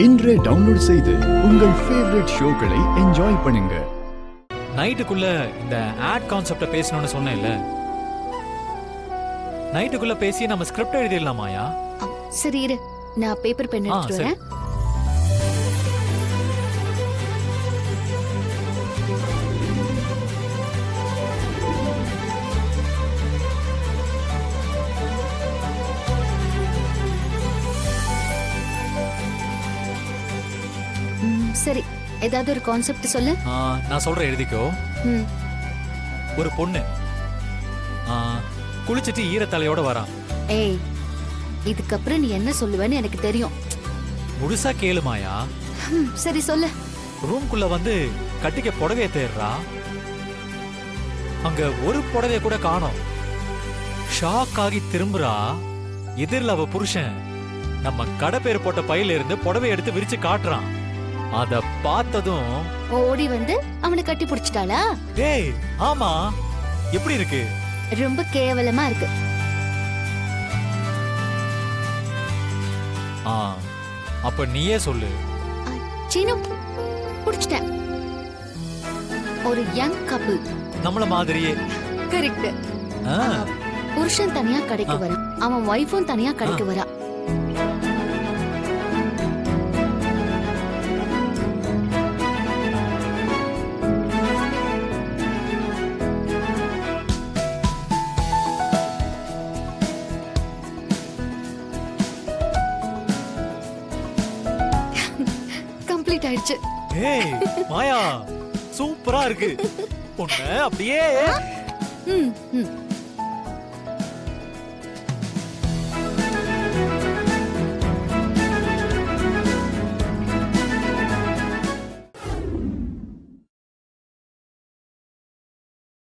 இன்றே டவுன்லோட் செய்து உங்கள் ஃபேவரட் ஷோக்களை என்ஜாய் பண்ணுங்க. நைட்டுக்குள்ள இந்த ஆட் கான்செப்ட பேசணும்னு சொன்னேன்ல, நைட்டுக்குள்ள பேசி நம்ம ஸ்கிரிப்ட் எழுதிடலாமாயா? சரி இரு, நான் பேப்பர் பென் எடுத்துட்டு வரேன். சரி, ஏதாவது ஒரு கான்செப்ட் சொல்லு. நான் சொல்றேன், எழுதிக்கோ. ஒரு பொண்ணு குளிச்சிட்டு ஈரத்தலையோட வரான். ஏய், இதுக்கப்புறம் நீ என்ன சொல்லுவேன்னு எனக்கு தெரியும். முழுசா கேளுமாயா? சரி சொல்லு. ரூம்குள்ள வந்து கட்டிக்க புடவைய தேடுறா. அங்க ஒரு புடவைய கூட காணோம். ஷாக் ஆகி திரும்புறா. எதிரில் அவ புருஷன் நம்ம கடை பேர் போட்ட பையில இருந்து புடவை எடுத்து விரிச்சு காட்டுறான். அத பார்த்ததும் ஓடி வந்து அவனை கட்டி பிடிச்சிட்டாளா? டேய், ஆமா. எப்படி இருக்கு? ரொம்ப கேவலமா இருக்கு. அப்ப நீயே சொல்லு. சீனு, பிடிச்சிட்டேன். ஒரு யங் கப்பிள், நம்மள மாதிரியே. கரெக்ட். புருஷன் தனியா கடைக்கு வரான், அவன் வைஃபும் தனியா கடைக்கு வரா. ஆயிடுச்சு. ஏய் மாயா, சூப்பரா இருக்கு. பொண்ணு அப்படியே